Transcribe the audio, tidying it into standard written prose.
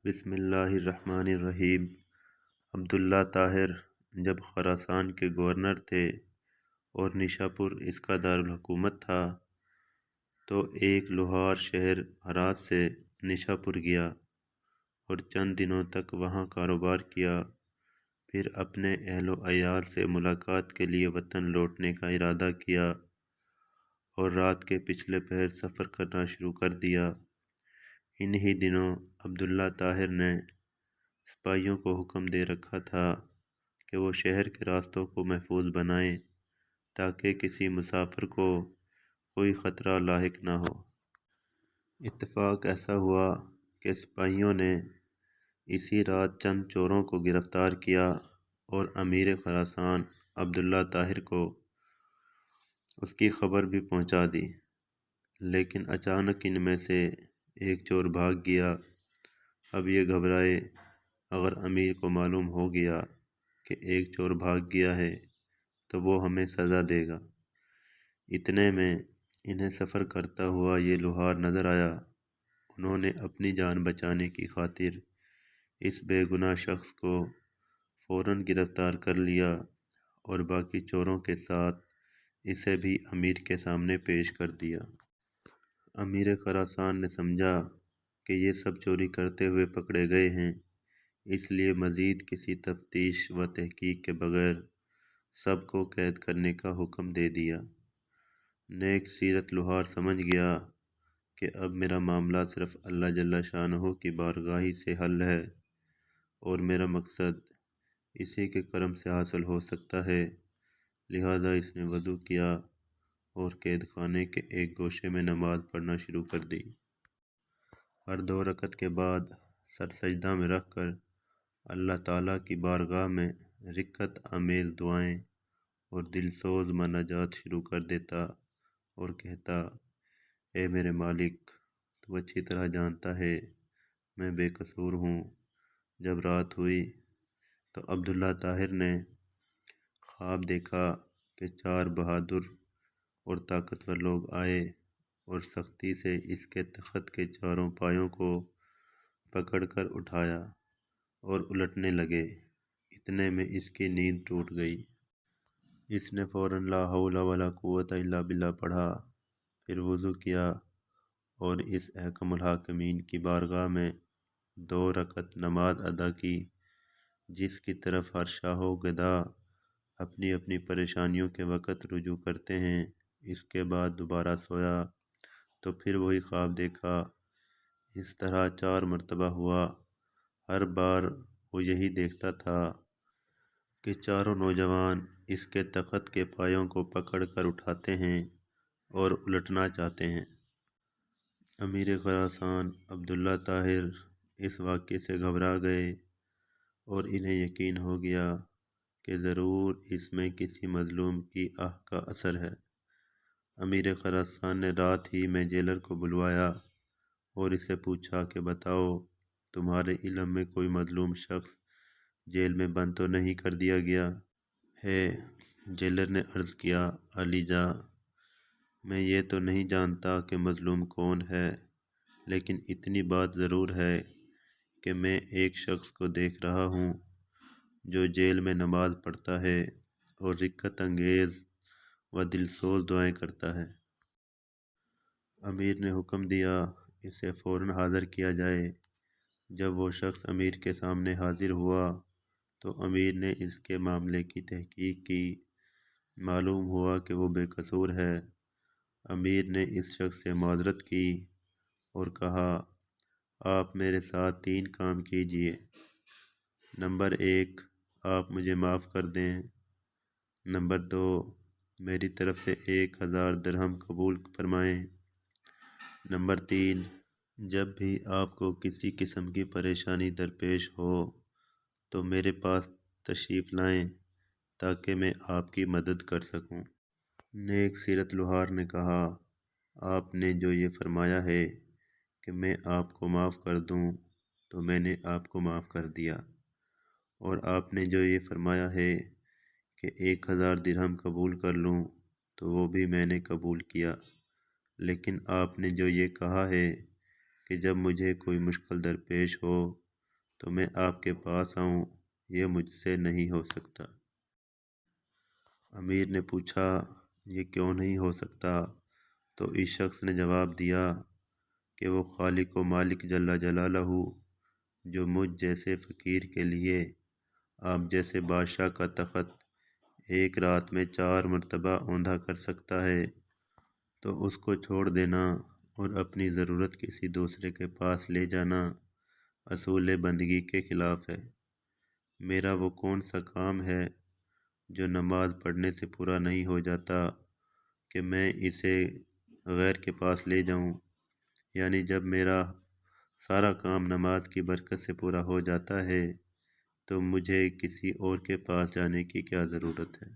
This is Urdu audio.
بسم اللہ الرحمن الرحیم۔ عبداللہ طاہر جب خراسان کے گورنر تھے اور نشاپور اس کا دارالحکومت تھا تو ایک لوہار شہر ہرات سے نشاپور گیا اور چند دنوں تک وہاں کاروبار کیا، پھر اپنے اہل و عیال سے ملاقات کے لیے وطن لوٹنے کا ارادہ کیا اور رات کے پچھلے پہر سفر کرنا شروع کر دیا۔ انہی دنوں عبداللہ طاہر نے سپاہیوں کو حکم دے رکھا تھا کہ وہ شہر کے راستوں کو محفوظ بنائیں تاکہ کسی مسافر کو کوئی خطرہ لاحق نہ ہو۔ اتفاق ایسا ہوا کہ سپاہیوں نے اسی رات چند چوروں کو گرفتار کیا اور امیر خراسان عبداللہ طاہر کو اس کی خبر بھی پہنچا دی، لیکن اچانک ان میں سے ایک چور بھاگ گیا۔ اب یہ گھبرائے، اگر امیر کو معلوم ہو گیا کہ ایک چور بھاگ گیا ہے تو وہ ہمیں سزا دے گا۔ اتنے میں انہیں سفر کرتا ہوا یہ لوہار نظر آیا۔ انہوں نے اپنی جان بچانے کی خاطر اس بے گناہ شخص کو فوراً گرفتار کر لیا اور باقی چوروں کے ساتھ اسے بھی امیر کے سامنے پیش کر دیا۔ امیر خراسان نے سمجھا کہ یہ سب چوری کرتے ہوئے پکڑے گئے ہیں، اس لیے مزید کسی تفتیش و تحقیق کے بغیر سب کو قید کرنے کا حکم دے دیا۔ نیک سیرت لوہار سمجھ گیا کہ اب میرا معاملہ صرف اللہ جل شانہ کی بارگاہ سے حل ہے اور میرا مقصد اسی کے کرم سے حاصل ہو سکتا ہے، لہذا اس نے وضو کیا اور قید خانے کے ایک گوشے میں نماز پڑھنا شروع کر دی۔ ہر 2 رکعت کے بعد سر سجدہ میں رکھ کر اللہ تعالیٰ کی بارگاہ میں رقت آمیز دعائیں اور دل سوز مناجات شروع کر دیتا اور کہتا، اے میرے مالک، تو اچھی طرح جانتا ہے میں بے قصور ہوں۔ جب رات ہوئی تو عبداللہ طاہر نے خواب دیکھا کہ 4 بہادر اور طاقتور لوگ آئے اور سختی سے اس کے تخت کے چاروں پایوں کو پکڑ کر اٹھایا اور الٹنے لگے۔ اتنے میں اس کی نیند ٹوٹ گئی۔ اس نے فوراً لا حول ولا قوت الا باللہ پڑھا، پھر وضو کیا اور اس احکم الحاکمین کی بارگاہ میں 2 رکعت نماز ادا کی، جس کی طرف ہر شاہ و گدا اپنی اپنی پریشانیوں کے وقت رجوع کرتے ہیں۔ اس کے بعد دوبارہ سویا تو پھر وہی خواب دیکھا۔ اس طرح 4 مرتبہ ہوا۔ ہر بار وہ یہی دیکھتا تھا کہ چاروں نوجوان اس کے تخت کے پایوں کو پکڑ کر اٹھاتے ہیں اور الٹنا چاہتے ہیں۔ امیر خراسان عبداللہ طاہر اس واقعے سے گھبرا گئے اور انہیں یقین ہو گیا کہ ضرور اس میں کسی مظلوم کی آہ کا اثر ہے۔ امیر خراسان نے رات ہی میں جیلر کو بلوایا اور اسے پوچھا کہ بتاؤ، تمہارے علم میں کوئی مظلوم شخص جیل میں بند تو نہیں کر دیا گیا ہے؟ جیلر نے عرض کیا، عالی جاں، میں یہ تو نہیں جانتا کہ مظلوم کون ہے، لیکن اتنی بات ضرور ہے کہ میں ایک شخص کو دیکھ رہا ہوں جو جیل میں نماز پڑھتا ہے اور رقت انگیز و دلسوز دعائیں کرتا ہے۔ امیر نے حکم دیا اسے فوراً حاضر کیا جائے۔ جب وہ شخص امیر کے سامنے حاضر ہوا تو امیر نے اس کے معاملے کی تحقیق کی۔ معلوم ہوا کہ وہ بے قصور ہے۔ امیر نے اس شخص سے معذرت کی اور کہا، آپ میرے ساتھ 3 کام کیجئے۔ نمبر 1، آپ مجھے معاف کر دیں۔ نمبر 2، میری طرف سے 1000 درہم قبول فرمائیں۔ نمبر 3، جب بھی آپ کو کسی قسم کی پریشانی درپیش ہو تو میرے پاس تشریف لائیں تاکہ میں آپ کی مدد کر سکوں۔ نیک سیرت لوہار نے کہا، آپ نے جو یہ فرمایا ہے کہ میں آپ کو معاف کر دوں تو میں نے آپ کو معاف کر دیا، اور آپ نے جو یہ فرمایا ہے کہ 1000 درہم قبول کر لوں تو وہ بھی میں نے قبول کیا، لیکن آپ نے جو یہ کہا ہے کہ جب مجھے کوئی مشکل درپیش ہو تو میں آپ کے پاس آؤں، یہ مجھ سے نہیں ہو سکتا۔ امیر نے پوچھا، یہ کیوں نہیں ہو سکتا؟ تو اس شخص نے جواب دیا کہ وہ خالق و مالک جل جلالہ جو مجھ جیسے فقیر کے لیے آپ جیسے بادشاہ کا تخت ایک رات میں 4 مرتبہ اوندا کر سکتا ہے، تو اس کو چھوڑ دینا اور اپنی ضرورت کسی دوسرے کے پاس لے جانا اصول بندگی کے خلاف ہے۔ میرا وہ کون سا کام ہے جو نماز پڑھنے سے پورا نہیں ہو جاتا کہ میں اسے غیر کے پاس لے جاؤں؟ یعنی جب میرا سارا کام نماز کی برکت سے پورا ہو جاتا ہے تو مجھے کسی اور کے پاس جانے کی کیا ضرورت ہے؟